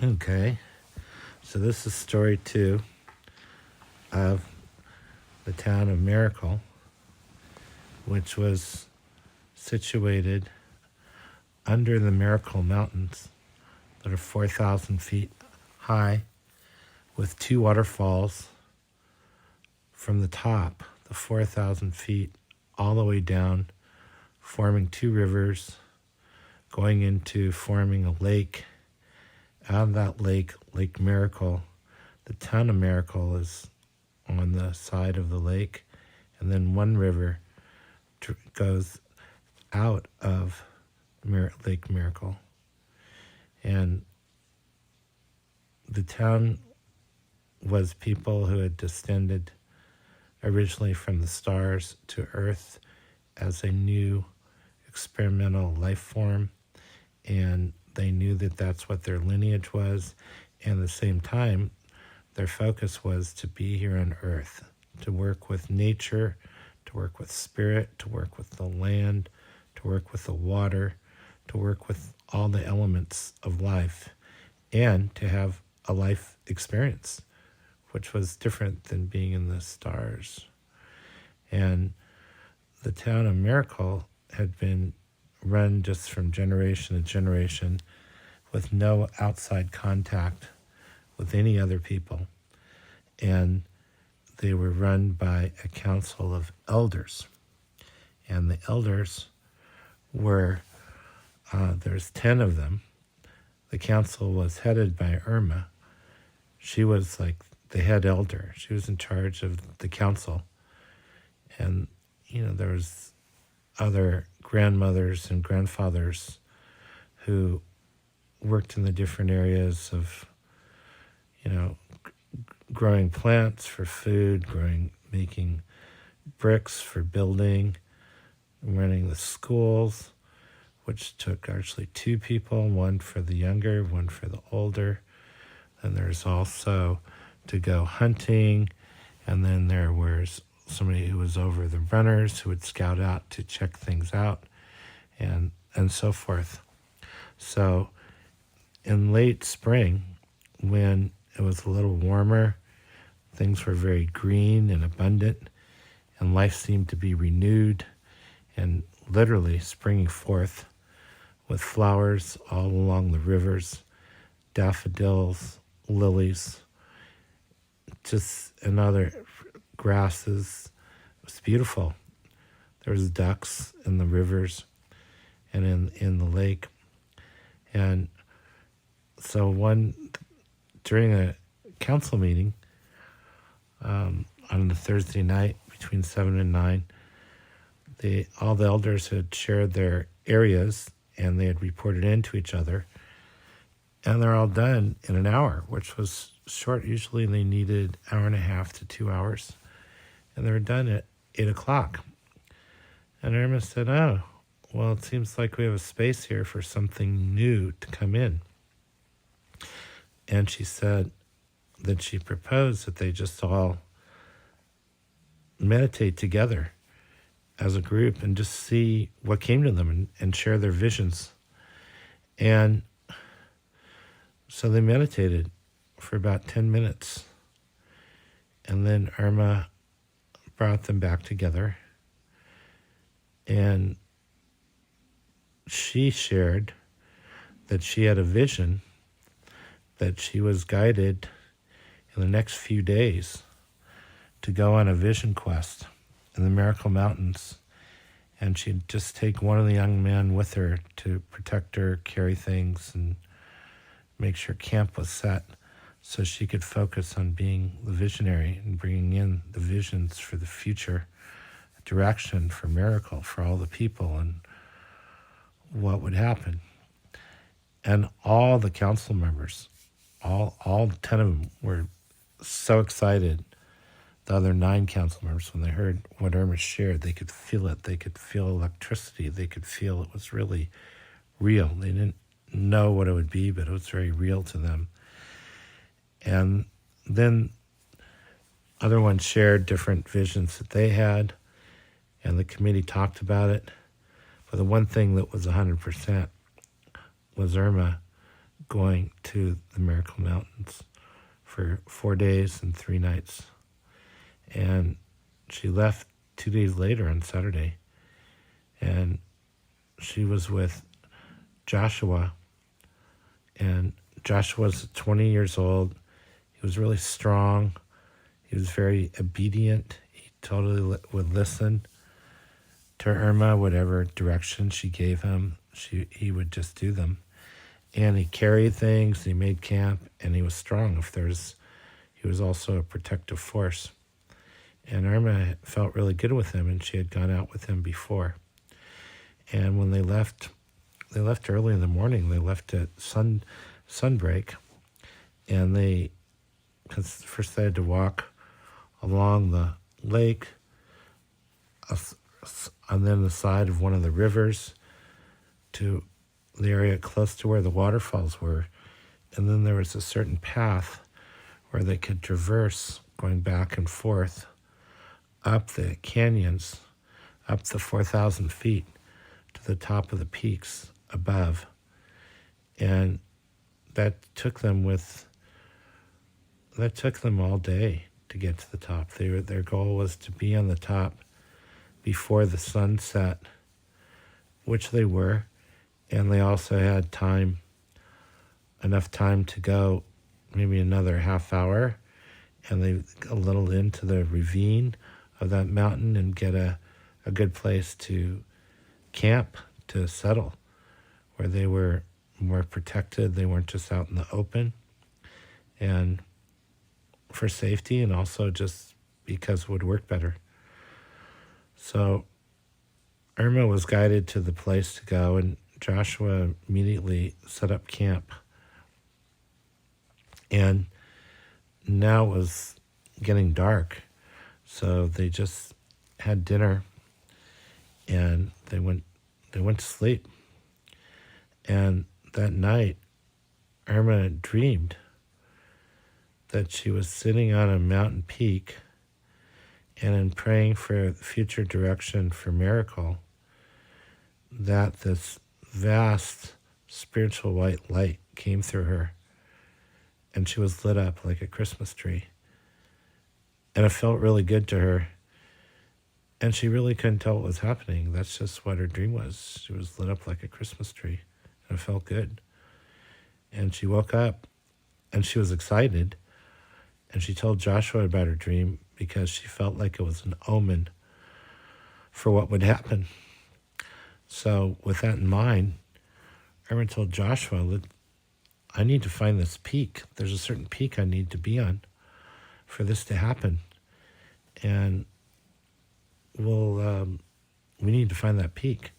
Okay, so this is story 2 of the town of Miracle, which was situated under the Miracle Mountains that are 4,000 feet high, with 2 waterfalls from the top, the 4,000 feet, all the way down, forming 2 rivers, going into forming a lake. Out of that lake, Lake Miracle, the town of Miracle is on the side of the lake, and then one river goes out of Lake Miracle. And the town was people who had descended originally from the stars to Earth as a new experimental life form, and they knew that that's what their lineage was, and at the same time, their focus was to be here on Earth, to work with nature, to work with spirit, to work with the land, to work with the water, to work with all the elements of life, and to have a life experience, which was different than being in the stars. And the town of Miracle had been run just from generation to generation with no outside contact with any other people. And they were run by a council of elders. And the elders were, there's 10 of them. The council was headed by Irma. She was like the head elder. She was in charge of the council. And, there was other grandmothers and grandfathers who worked in the different areas of, growing plants for food, making bricks for building, running the schools, which took actually 2 people, one for the younger, one for the older. And there's also to go hunting, and then there was somebody who was over the runners who would scout out to check things out, and so forth. So in late spring, when it was a little warmer, things were very green and abundant, and life seemed to be renewed and literally springing forth with flowers all along the rivers, daffodils, lilies, and other grasses. It was beautiful. There was ducks in the rivers and in the lake. And so during a council meeting on the Thursday night between 7 and 9, all the elders had shared their areas, and they had reported in to each other. And they're all done in an hour, which was short. Usually they needed an hour and a half to 2 hours. And they were done at 8 o'clock. And Irma said, oh, well, it seems like we have a space here for something new to come in. And she said that she proposed that they just all meditate together as a group and just see what came to them and share their visions. And so they meditated for about 10 minutes. And then Irma brought them back together. And she shared that she had a vision that she was guided in the next few days to go on a vision quest in the Miracle Mountains. And she'd just take one of the young men with her to protect her, carry things, and make sure camp was set so she could focus on being the visionary and bringing in the visions for the future direction for Miracle, for all the people and what would happen. And all the council members, all 10 of them were so excited. The other 9 council members, when they heard what Irma shared, they could feel it. They could feel electricity. They could feel it was really real. They didn't know what it would be, but it was very real to them. And then other ones shared different visions that they had, and the committee talked about it. But the one thing that was 100% was Irma going to the Miracle Mountains for 4 days and 3 nights. And she left 2 days later on Saturday. And she was with Joshua. And Joshua's 20 years old. He was really strong. He was very obedient. He totally would listen to Irma, whatever direction she gave him. He would just do them. And he carried things, he made camp, and he was strong. He was also a protective force. And Irma felt really good with him, and she had gone out with him before. And when they left early in the morning. They left at sunbreak, and because first they had to walk along the lake, on then the side of one of the rivers to the area close to where the waterfalls were. And then there was a certain path where they could traverse going back and forth up the canyons, up the 4,000 feet to the top of the peaks above. And that took them all day to get to the top. Their goal was to be on the top before the sun set, which they were. And they also had enough time to go maybe another half hour, and they a little into the ravine of that mountain and get a good place to camp, to settle, where they were more protected. They weren't just out in the open, and for safety, and also just because it would work better. So Irma was guided to the place to go, and Joshua immediately set up camp. And now it was getting dark, so they just had dinner and they went to sleep. And that night, Irma dreamed that she was sitting on a mountain peak, and in praying for future direction for miracle, that this vast spiritual white light came through her, and she was lit up like a Christmas tree. And it felt really good to her, and she really couldn't tell what was happening. That's just what her dream was. She was lit up like a Christmas tree, and it felt good. And she woke up, and she was excited, and she told Joshua about her dream because she felt like it was an omen for what would happen. So with that in mind, Irma told Joshua, I need to find this peak. There's a certain peak I need to be on for this to happen. And we need to find that peak.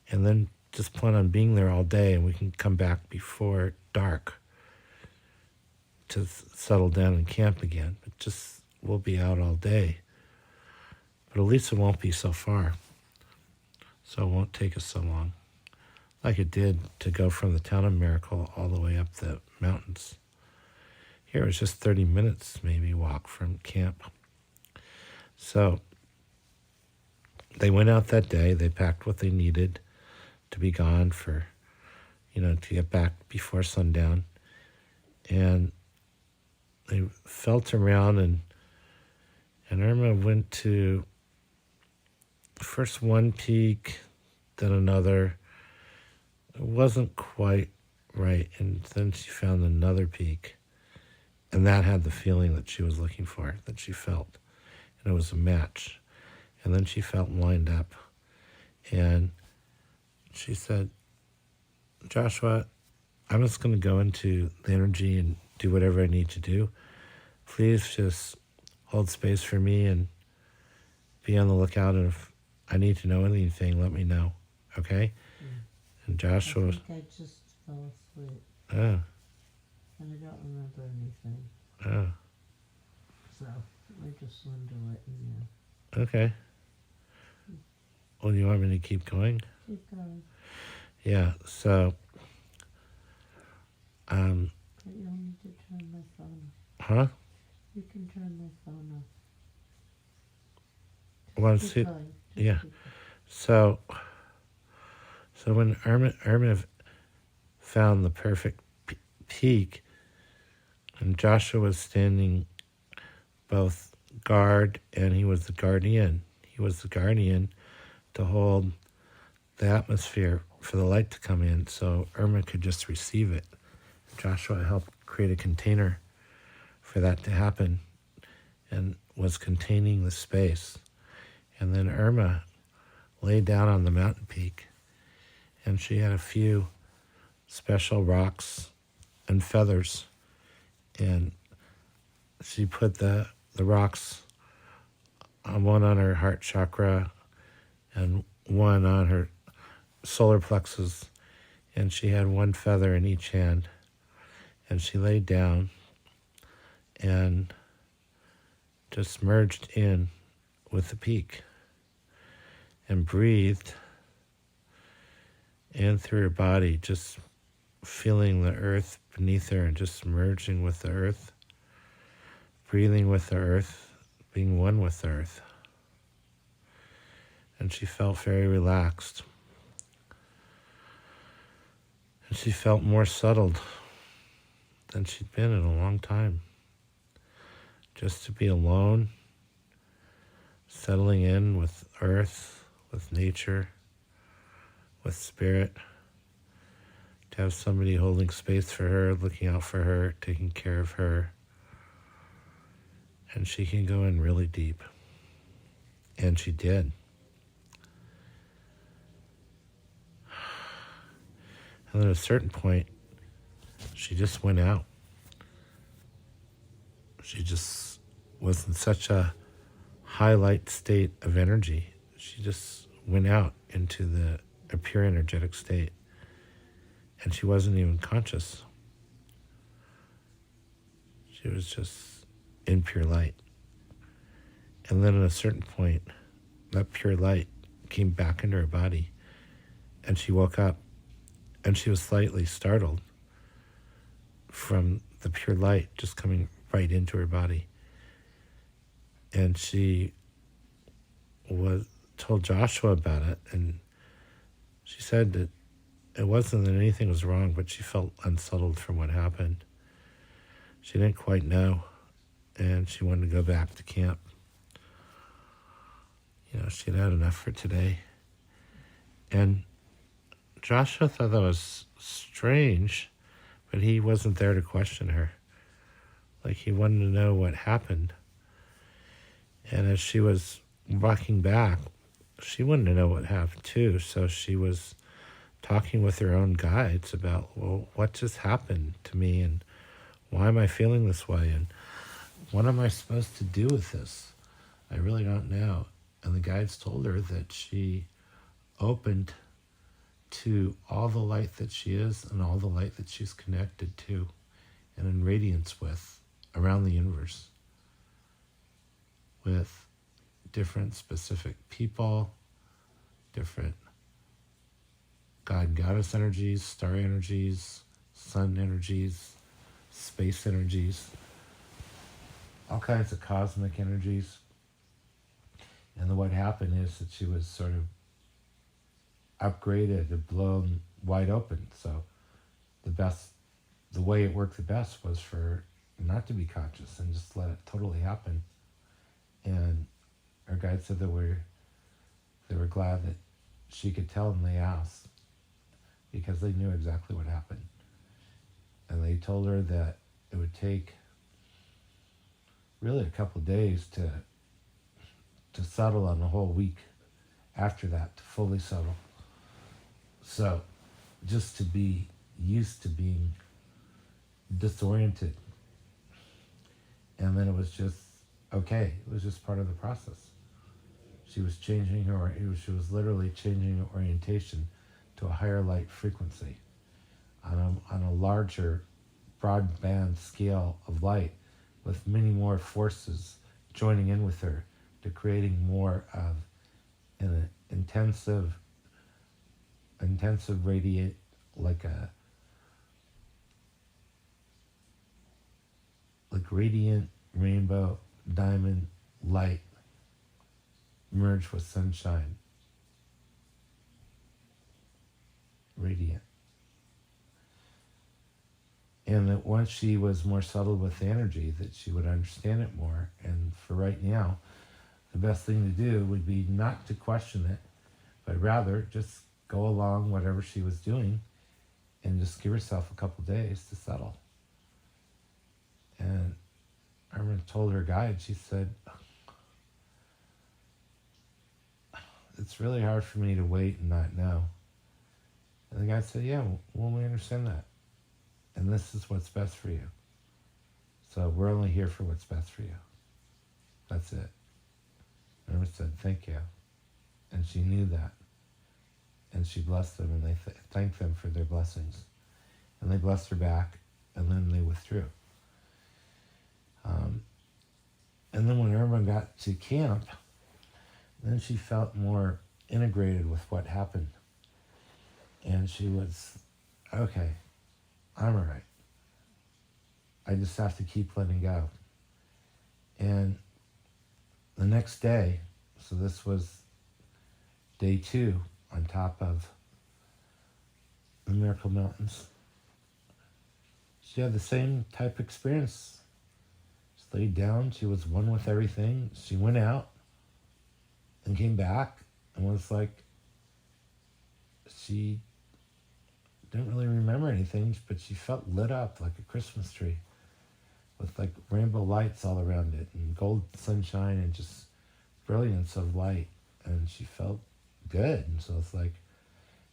And then just plan on being there all day, and we can come back before dark to settle down and camp again. But we'll be out all day. But at least it won't be so far. So it won't take us so long, like it did to go from the town of Miracle all the way up the mountains. Here it was just 30 minutes maybe walk from camp. So they went out that day. They packed what they needed to be gone for, to get back before sundown. And they felt around, and Irma went to first one peak, then another. It wasn't quite right, and then she found another peak, and that had the feeling that she was looking for, that she felt, and it was a match. And then she felt lined up, and she said, Joshua, I'm just going to go into the energy and do whatever I need to do. Please just hold space for me and be on the lookout, and if I need to know anything, let me know, okay? And Joshua... I just fell asleep. Oh. And I don't remember anything. Oh. So, I just wanted to let you know. Okay. Well, you want me to keep going? Keep going. Yeah, so... But you'll need to turn my phone off. Huh? You can turn my phone off. Well, Keep see, going. yeah. Keep So when Irma found the perfect peak, and Joshua was standing both guard and he was the guardian. He was the guardian to hold the atmosphere for the light to come in so Irma could just receive it. Joshua helped create a container for that to happen and was containing the space. And then Irma lay down on the mountain peak, and she had a few special rocks and feathers, and she put the rocks one on her heart chakra and one on her solar plexus, and she had one feather in each hand, and she laid down and just merged in with the peak and breathed in through her body, just feeling the earth beneath her and just merging with the earth, breathing with the earth, being one with the earth. And she felt very relaxed. And she felt more settled than she'd been in a long time. Just to be alone, settling in with earth, with nature, with spirit, to have somebody holding space for her, looking out for her, taking care of her. And she can go in really deep. And she did. And then at a certain point, she just went out. She just was in such a highlight state of energy. She just went out into a pure energetic state. And she wasn't even conscious. She was just in pure light. And then at a certain point, that pure light came back into her body. And she woke up. And she was slightly startled from the pure light just coming right into her body. And she told Joshua about it, and she said that it wasn't that anything was wrong, but she felt unsettled from what happened. She didn't quite know, and she wanted to go back to camp. She'd had enough for today. And Joshua thought that was strange, but he wasn't there to question her. Like, he wanted to know what happened. And as she was walking back, she wanted to know what happened too. So she was talking with her own guides about, well, what just happened to me, and why am I feeling this way, and what am I supposed to do with this? I really don't know. And the guides told her that she opened to all the light that she is and all the light that she's connected to and in radiance with around the universe, with different specific people, different God and Goddess energies, star energies, sun energies, space energies, all kinds of cosmic energies. And then what happened is that she was sort of upgraded and blown wide open. So the way it worked the best was for her not to be conscious and just let it totally happen. And our guide said that they were glad that she could tell them they asked, because they knew exactly what happened. And they told her that it would take really a couple of days to settle on the whole week after that, to fully settle. So just to be used to being disoriented. And then it was just okay. It was just part of the process. She was she was literally changing her orientation to a higher light frequency on a larger broadband scale of light, with many more forces joining in with her to creating more of an intensive radiate, like radiant rainbow diamond light merged with sunshine. Radiant. And that once she was more settled with the energy, that she would understand it more. And for right now, the best thing to do would be not to question it, but rather just go along whatever she was doing and just give herself a couple days to settle. And I remember told her guide, she said, it's really hard for me to wait and not know. And the guide said, yeah, well, we understand that. And this is what's best for you. So we're only here for what's best for you. That's it. Irma said, thank you. And she knew that. And she blessed them, and they thanked them for their blessings. And they blessed her back, and then they withdrew. And then when Irma got to camp, then she felt more integrated with what happened. And she was, okay, I'm all right. I just have to keep letting go. And the next day, so this was day 2 on top of the Miracle Mountains, she had the same type of experience. She laid down, she was one with everything. She went out and came back and was like, she didn't really remember anything, but she felt lit up like a Christmas tree with like rainbow lights all around it and gold sunshine and just brilliance of light. And she felt good. And so it's like,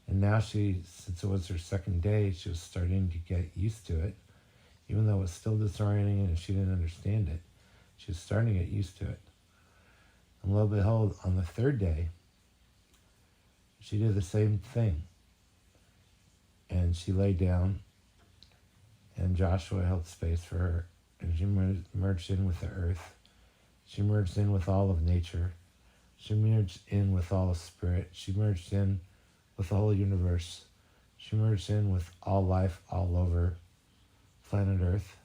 and now she, since it was her second day, she was starting to get used to it. Even though it was still disorienting and she didn't understand it, she was starting to get used to it. And lo and behold, on the third day, she did the same thing. And she lay down, and Joshua held space for her, and she merged in with the earth. She merged in with all of nature. She merged in with all of spirit. She merged in with the whole universe. She merged in with all life all over planet Earth.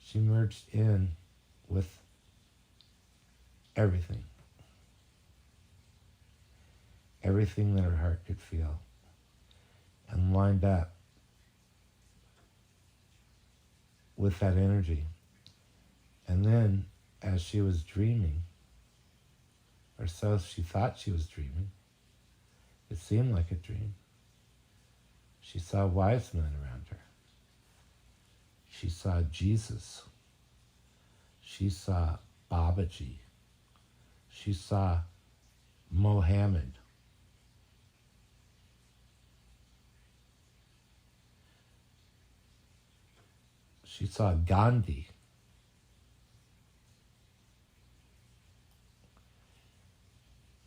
She merged in with everything. Everything that her heart could feel. And lined up with that energy. And then, as she was dreaming, or so she thought she was dreaming, it seemed like a dream, she saw wise men around her. She saw Jesus. She saw Babaji. She saw Mohammed. She saw Gandhi.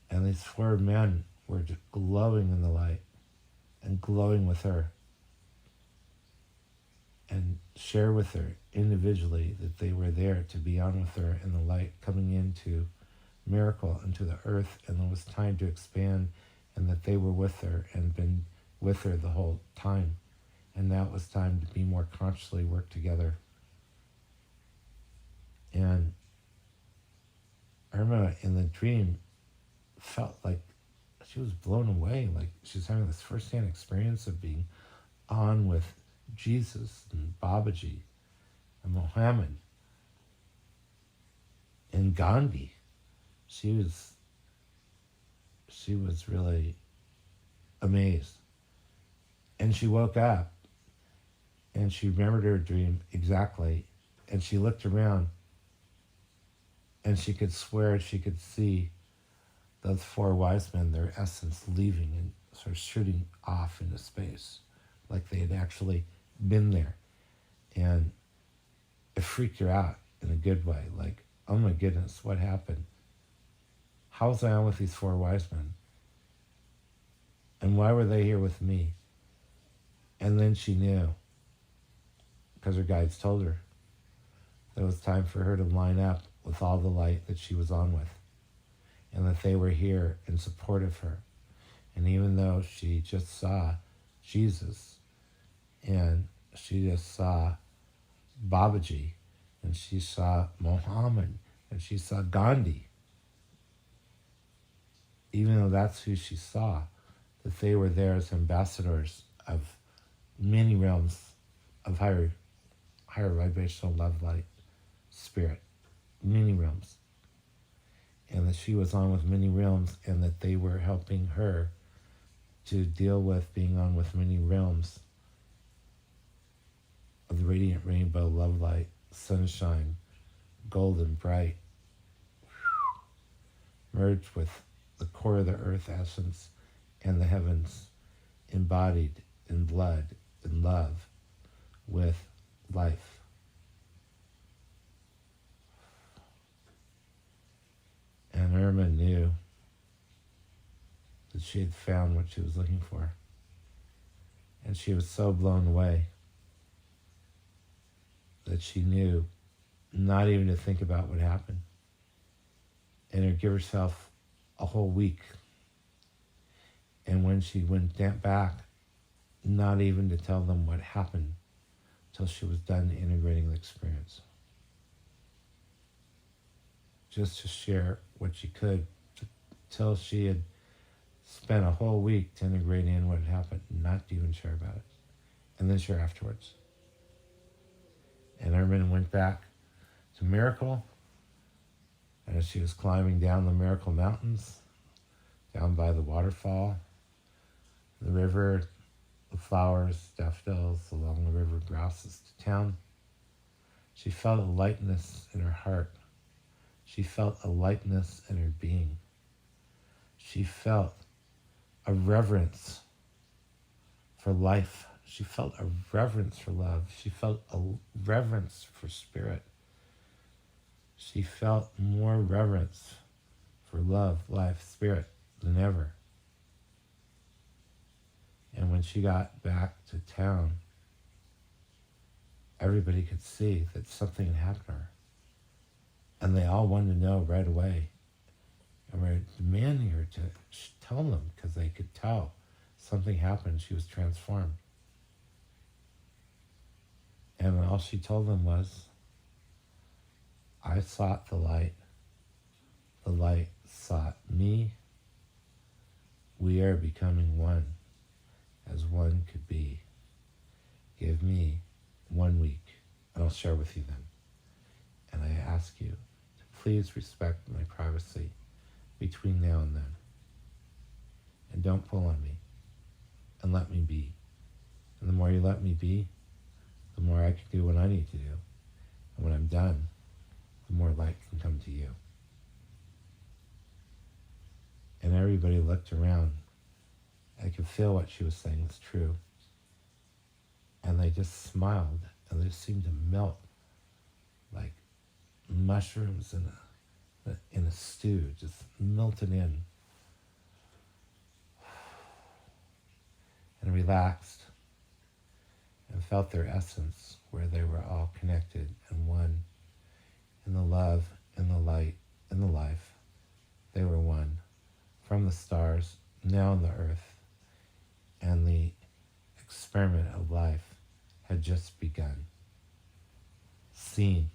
And these 4 men were just glowing in the light and glowing with her. And share with her individually that they were there to be on with her in the light, coming into miracle, into the earth, and there was time to expand, and that they were with her and been with her the whole time. And now it was time to be more consciously work together. And Irma in the dream felt like she was blown away, like she was having this first-hand experience of being on with Jesus and Babaji and Mohammed and Gandhi. She was really amazed. And she woke up and she remembered her dream exactly, and she looked around and she could swear she could see those 4 wise men, their essence, leaving and sort of shooting off into space, like they had actually been there. And it freaked her out in a good way, like, oh my goodness, what happened? How was I on with these 4 wise men? And why were they here with me? And then she knew, because her guides told her, that it was time for her to line up with all the light that she was on with, and that they were here in support of her. And even though she just saw Jesus, and she just saw Babaji, and she saw Mohammed, and she saw Gandhi, even though that's who she saw, that they were there as ambassadors of many realms of higher vibrational love light spirit, many realms. And that she was on with many realms, and that they were helping her to deal with being on with many realms of the radiant rainbow, love light, sunshine, golden, bright, merged with the core of the earth essence and the heavens, embodied in blood, in love, with life. And Irma knew that she had found what she was looking for. And she was so blown away that she knew not even to think about what happened, and to give herself a whole week. And when she went back, not even to tell them what happened till she was done integrating the experience. Just to share what she could till she had spent a whole week to integrate in what had happened, not to even share about it, and then share afterwards. And Ermin went back to Miracle, and as she was climbing down the Miracle Mountains, down by the waterfall, the river, the flowers, daffodils along the river, grasses to town, she felt a lightness in her heart. She felt a lightness in her being. She felt a reverence for life. She felt a reverence for love. She felt a reverence for spirit. She felt more reverence for love, life, spirit than ever. And when she got back to town, everybody could see that something had happened to her. And they all wanted to know right away. And were demanding her to tell them, because they could tell something happened. She was transformed. And all she told them was, I sought the light sought me. We are becoming one, as one could be. Give me 1 week, and I'll share with you then. And I ask you to please respect my privacy between now and then. And don't pull on me, and let me be. And the more you let me be, the more I can do what I need to do. And when I'm done, the more light can come to you. And everybody looked around. I could feel what she was saying was true. And they just smiled, and they seemed to melt like mushrooms in a stew, just melted in. And relaxed, and felt their essence, where they were all connected and one. In the love, in the light, in the life, they were one. From the stars, now in the earth, and the experiment of life had just begun. Seen